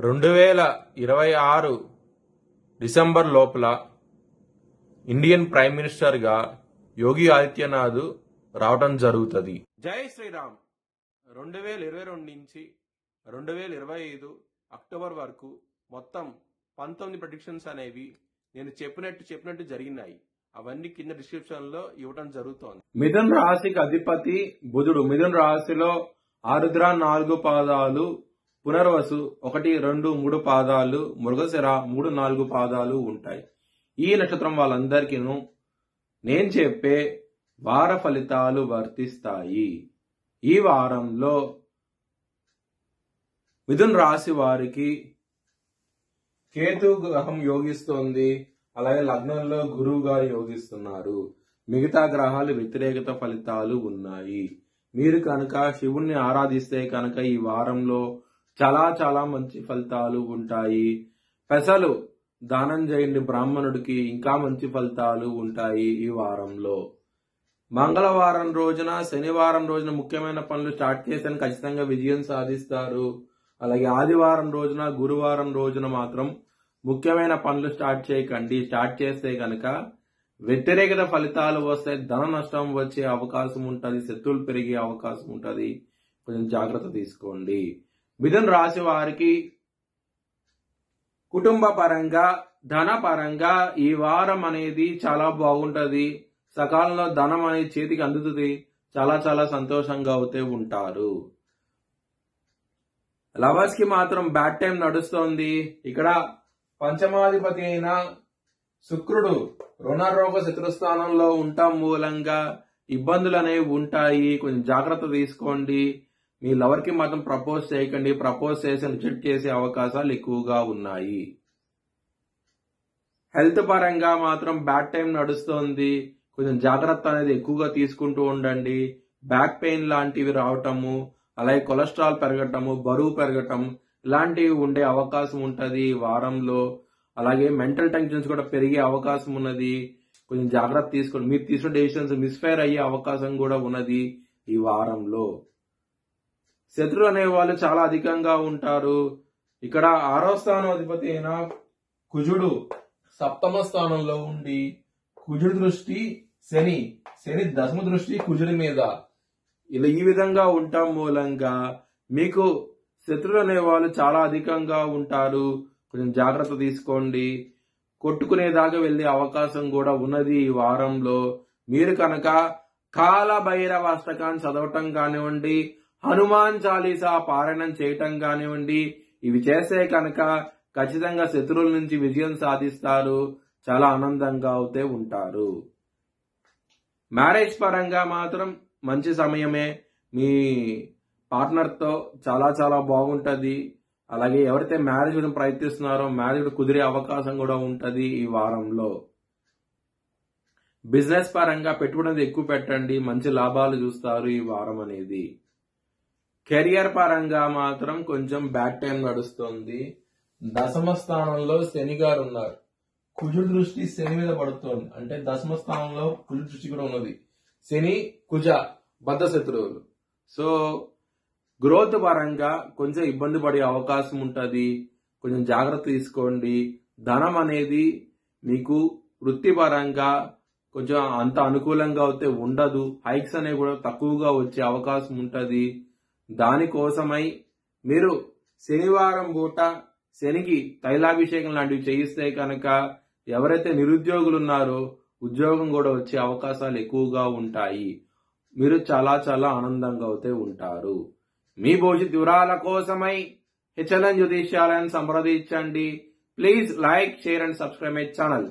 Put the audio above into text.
2026 December లోపల Indian prime మినిస్టర్గా యోగి ఆదిత్యనాథ్ రావడం జరుగుతుంది. జై శ్రీరామ్. 2022 నుంచి 2025 అక్టోబర్ వరకు మొత్తం 19 ప్రెడిక్షన్స్ అనేవి నేను చెప్పినట్టు జరిగినాయి. అవన్నీ కింద డిస్క్రిప్షన్ లో ఇవ్వడం జరుగుతోంది. మిథున్ రాశికి అధిపతి బుధుడు. మిథున్ రాశిలో ఆరుద్ర 4 పాదాలు, పునర్వసు 1, 2, 3 పాదాలు, మృగశిర 3, 4 పాదాలు ఉంటాయి. ఈ నక్షత్రం వాళ్ళందరికీ నేను చెప్పే వార ఫలితాలు వర్తిస్తాయి. ఈ వారంలో మిథున్ రాశి వారికి కేతు గ్రహం యోగిస్తోంది. అలాగే లగ్నంలో గురువు గారు యోగిస్తున్నారు. మిగతా గ్రహాలు వ్యతిరేకత ఫలితాలు ఉన్నాయి. మీరు కనుక శివుణ్ణి ఆరాధిస్తే కనుక ఈ వారంలో చాలా చాలా మంచి ఫలితాలు ఉంటాయి. పెసలు దానం చేయండి బ్రాహ్మణుడికి, ఇంకా మంచి ఫలితాలు ఉంటాయి ఈ వారంలో. మంగళవారం రోజున, శనివారం రోజున ముఖ్యమైన పనులు స్టార్ట్ చేస్తే ఖచ్చితంగా విజయం సాధిస్తారు. అలాగే ఆదివారం రోజున, గురువారం రోజున మాత్రం ముఖ్యమైన పనులు స్టార్ట్ చేయకండి. స్టార్ట్ చేస్తే కనుక వ్యతిరేకత ఫలితాలు వస్తాయి. ధన నష్టం వచ్చే అవకాశం ఉంటుంది. శత్రువులు పెరిగే అవకాశం ఉంటుంది. కొంచెం జాగ్రత్త తీసుకోండి. మిథున్ రాశి వారికి కుటుంబ పరంగా, ధన పరంగా ఈ వారం అనేది చాలా బాగుంటది. సకాలంలో ధనం అనేది చేతికి అందుతుంది. చాలా చాలా సంతోషంగా అవుతూ ఉంటారు. లవర్స్ కి మాత్రం బ్యాడ్ టైం నడుస్తోంది. ఇక్కడ పంచమాధిపతి అయిన శుక్రుడు రుణరోగ శత్రుస్థానంలో ఉండటం మూలంగా ఇబ్బందులు అనేవి ఉంటాయి. కొంచెం జాగ్రత్త తీసుకోండి. మీ లవర్ కి మాత్రం ప్రపోజ్ చేయకండి. ప్రపోజ్ చేసి రిజెక్ట్ చేసే అవకాశాలు ఎక్కువగా ఉన్నాయి. హెల్త్ పరంగా మాత్రం బ్యాడ్ టైం నడుస్తోంది. కొంచెం జాగ్రత్త అనేది ఎక్కువగా తీసుకుంటూ ఉండండి. బ్యాక్ పెయిన్ లాంటివి రావటము, అలాగే కొలెస్ట్రాల్ పెరగటము, బరువు పెరగటం ఇలాంటివి ఉండే అవకాశం ఉంటది ఈ వారంలో. అలాగే మెంటల్ టెన్షన్స్ కూడా పెరిగే అవకాశం ఉన్నది. కొంచెం జాగ్రత్త తీసుకోండి. మీరు తీసుకున్న డెసిషన్స్ మిస్ఫైర్ అయ్యే అవకాశం కూడా ఉన్నది ఈ వారంలో. శత్రులు అనే వాళ్ళు చాలా అధికంగా ఉంటారు. ఇక్కడ 6వ స్థానం అధిపతి అయిన కుజుడు 7వ స్థానంలో ఉండి, కుజుడు దృష్టి శని 10వ దృష్టి కుజుడి మీద ఇలా ఈ విధంగా ఉండటం మూలంగా మీకు శత్రులు అనే వాళ్ళు చాలా అధికంగా ఉంటారు. కొంచెం జాగ్రత్త తీసుకోండి. కొట్టుకునేదాకా వెళ్లే అవకాశం కూడా ఉన్నది ఈ వారంలో. మీరు కనుక కాలభైరవ అష్టకాన్ని చదవటం కానివ్వండి, హనుమాన్ చాలీసా పారాయణం చేయటం కానివ్వండి, ఇవి చేస్తే కనుక ఖచ్చితంగా శత్రువుల నుంచి విజయం సాధిస్తారు. చాలా ఆనందంగా అవుతే ఉంటారు. మ్యారేజ్ పరంగా మాత్రం మంచి సమయమే. మీ పార్ట్నర్ తో చాలా చాలా బాగుంటది. అలాగే ఎవరైతే మ్యారేజ్ గురించి ప్రయత్నిస్తున్నారో మ్యారేజ్ కుదిరే అవకాశం కూడా ఉంటది ఈ వారంలో. బిజినెస్ పరంగా పెట్టుబడి ఎక్కువ పెట్టండి. మంచి లాభాలు చూస్తారు ఈ వారం అనేది. కెరియర్ పరంగా మాత్రం కొంచెం బ్యాడ్ టైం నడుస్తుంది. 10వ స్థానంలో శని గారు ఉన్నారు. కుజుడు దృష్టి శని మీద పడుతోంది. అంటే 10వ స్థానంలో కుజుడు దృష్టి కూడా ఉన్నది. శని కుజ బద్ధ శత్రువులు. సో గ్రోత్ పరంగా కొంచెం ఇబ్బంది పడే అవకాశం ఉంటది. కొంచెం జాగ్రత్త తీసుకోండి. ధనం అనేది మీకు వృత్తిపరంగా కొంచెం అంత అనుకూలంగా అయితే ఉండదు. హైక్స్ అనేవి కూడా తక్కువగా వచ్చే అవకాశం ఉంటది. దానికోసమై మీరు శనివారం పూట శనికి తైలాభిషేకం లాంటివి చేయిస్తే కనుక ఎవరైతే నిరుద్యోగులు ఉన్నారో ఉద్యోగం కూడా వచ్చే అవకాశాలు ఎక్కువగా ఉంటాయి. మీరు చాలా చాలా ఆనందంగా అయితే ఉంటారు. మీ భవిష్యత్ వివరాల కోసమై హెచ్ఎల్ఎన్ జ్యోతిష్యాలయాన్ని సంప్రదించండి. Please like, share and subscribe my channel.